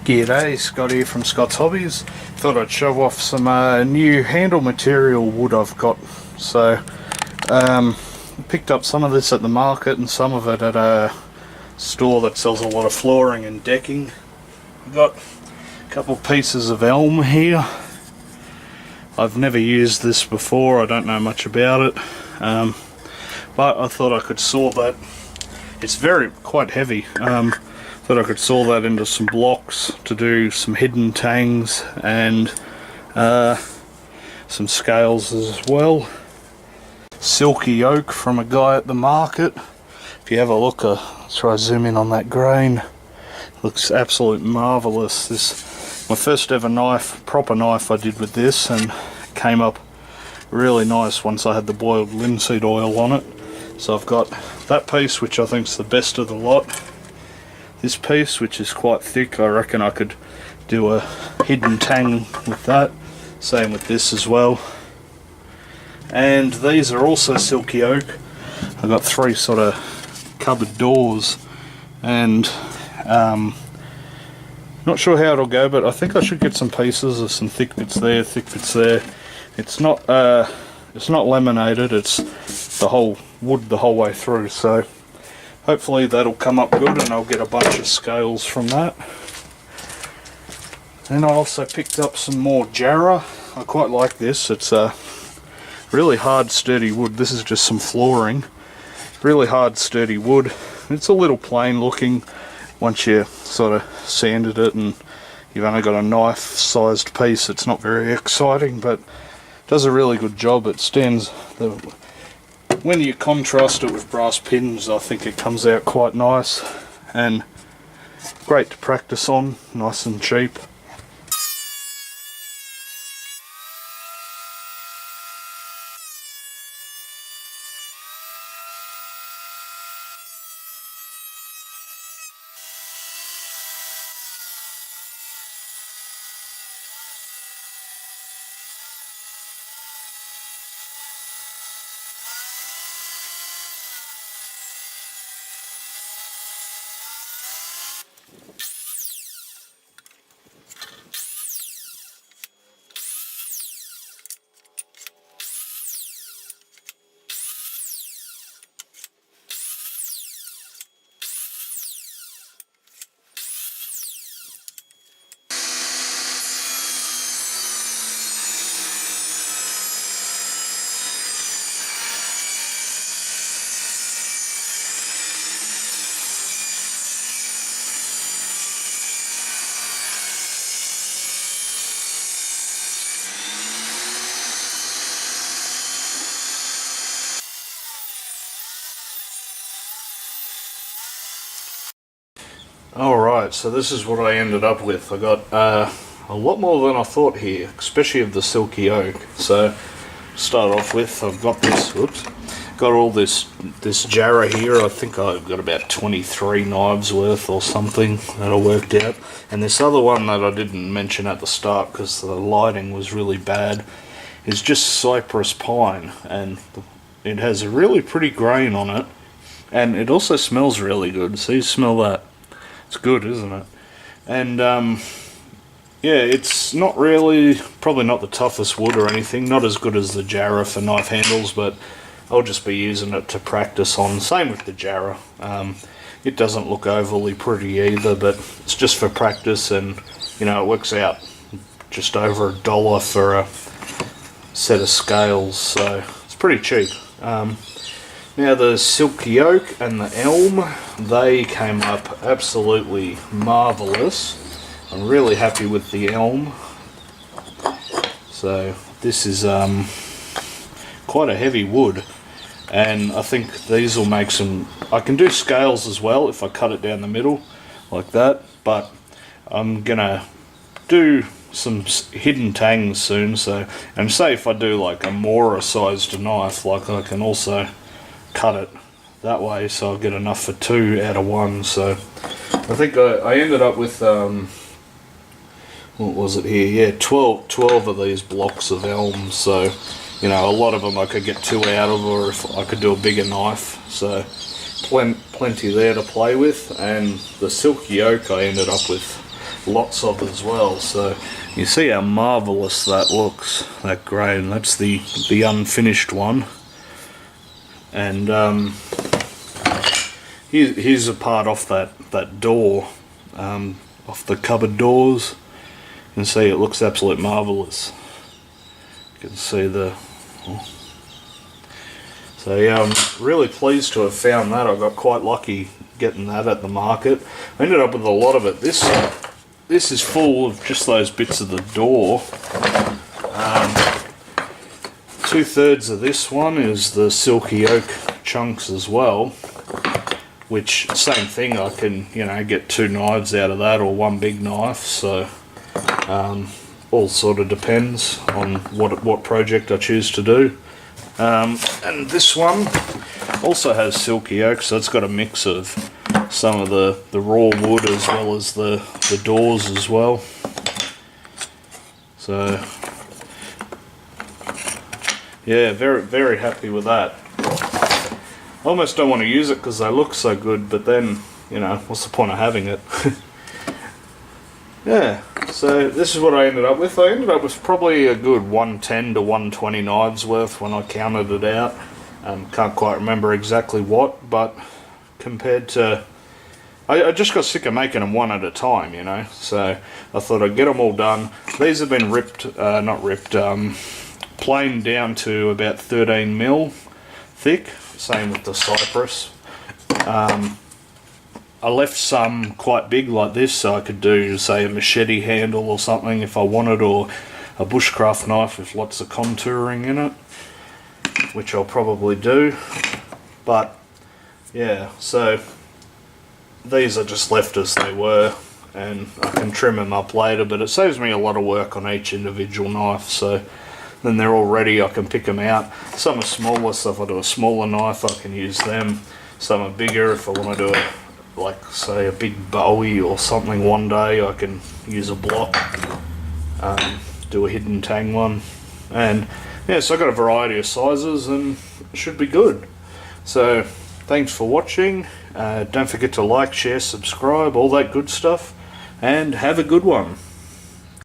G'day, Scott here from ScottsHobbyz. Thought I'd show off some new handle material wood I've got. So, picked up some of this at the market and some of it at a store that sells a lot of flooring and decking. I've got a couple pieces of elm here. I've never used this before, I don't know much about it, but I thought I could saw that. It's quite heavy. Thought I could saw that into some blocks to do some hidden tangs and some scales as well. Silky oak from a guy at the market. If you have a look, try to zoom in on that grain. Looks absolutely marvellous. This my first ever proper knife I did with this, and it came up really nice once I had the boiled linseed oil on it. So I've got that piece, which I think is the best of the lot. This piece, which is quite thick, I reckon I could do a hidden tang with that. Same with this as well. And these are also silky oak. I've got three sort of cupboard doors, and not sure how it'll go, but I think I should get some pieces of some thick bits there, thick bits there. It's not laminated, it's the whole wood the whole way through, so hopefully that'll come up good and I'll get a bunch of scales from that. And I also picked up some more Jarrah. I quite like this. It's a really hard, sturdy wood. This is just some flooring. Really hard, sturdy wood. It's a little plain looking once you sort of sanded it and you've only got a knife sized piece. It's not very exciting, but it does a really good job. It stands when you contrast it with brass pins, I think it comes out quite nice and great to practice on, nice and cheap. Alright, so this is what I ended up with. I got a lot more than I thought here, especially of the silky oak. So, start off with, I've got this, got all this Jarrah here. I think I've got about 23 knives worth or something that I worked out. And this other one that I didn't mention at the start because the lighting was really bad is just cypress pine, and it has a really pretty grain on it, and it also smells really good. So you smell that. It's good, isn't it? And yeah, it's not really, probably not the toughest wood or anything, not as good as the Jarrah for knife handles, but I'll just be using it to practice on. Same with the Jarrah. It doesn't look overly pretty either, but it's just for practice, and you know, it works out just over $1 for a set of scales, so it's pretty cheap. Now the silky oak and the elm, they came up absolutely marvellous. I'm really happy with the elm. So this is quite a heavy wood, and I think these will make some, I can do scales as well if I cut it down the middle like that, but I'm gonna do some hidden tangs soon. So, and say if I do like a Mora sized knife, like I can also cut it that way, so I'll get enough for 2 out of 1. So I think I ended up with what was it here, yeah, 12 of these blocks of elm. So you know, a lot of them I could get 2 out of, or if I could do a bigger knife. So plenty there to play with. And the silky oak I ended up with lots of as well. So you see how marvellous that looks, that grain. That's the unfinished one. And here's a part off that door, off the cupboard doors. You can see it looks absolutely marvellous. You can see the... So yeah, I'm really pleased to have found that. I got quite lucky getting that at the market. I ended up with a lot of it. This is full of just those bits of the door. 2/3 of this one is the Silky oak chunks as well, which same thing, I can, you know, get 2 knives out of that or 1 big knife. So all sort of depends on what project I choose to do. And this one also has Silky oak, so it's got a mix of some of the raw wood as well as the doors as well. So yeah, very, very happy with that. I almost don't want to use it because they look so good, but then, you know, what's the point of having it? Yeah, so this is what I ended up with. I ended up with probably a good 110 to 120 knives worth when I counted it out. Can't quite remember exactly what, but compared to... I just got sick of making them one at a time, you know, so I thought I'd get them all done. These have been planed down to about 13 mil thick, same with the cypress. I left some quite big like this, so I could do, say, a machete handle or something if I wanted, or a bushcraft knife with lots of contouring in it, which I'll probably do. But yeah, so these are just left as they were, and I can trim them up later, but it saves me a lot of work on each individual knife. So then they're all ready, I can pick them out. Some are smaller, so if I do a smaller knife I can use them. Some are bigger, if I want to do a, like say, a big Bowie or something one day, I can use a block, do a hidden tang one. And yeah, so I've got a variety of sizes and it should be good. So thanks for watching. Don't forget to like, share, subscribe, all that good stuff, and have a good one.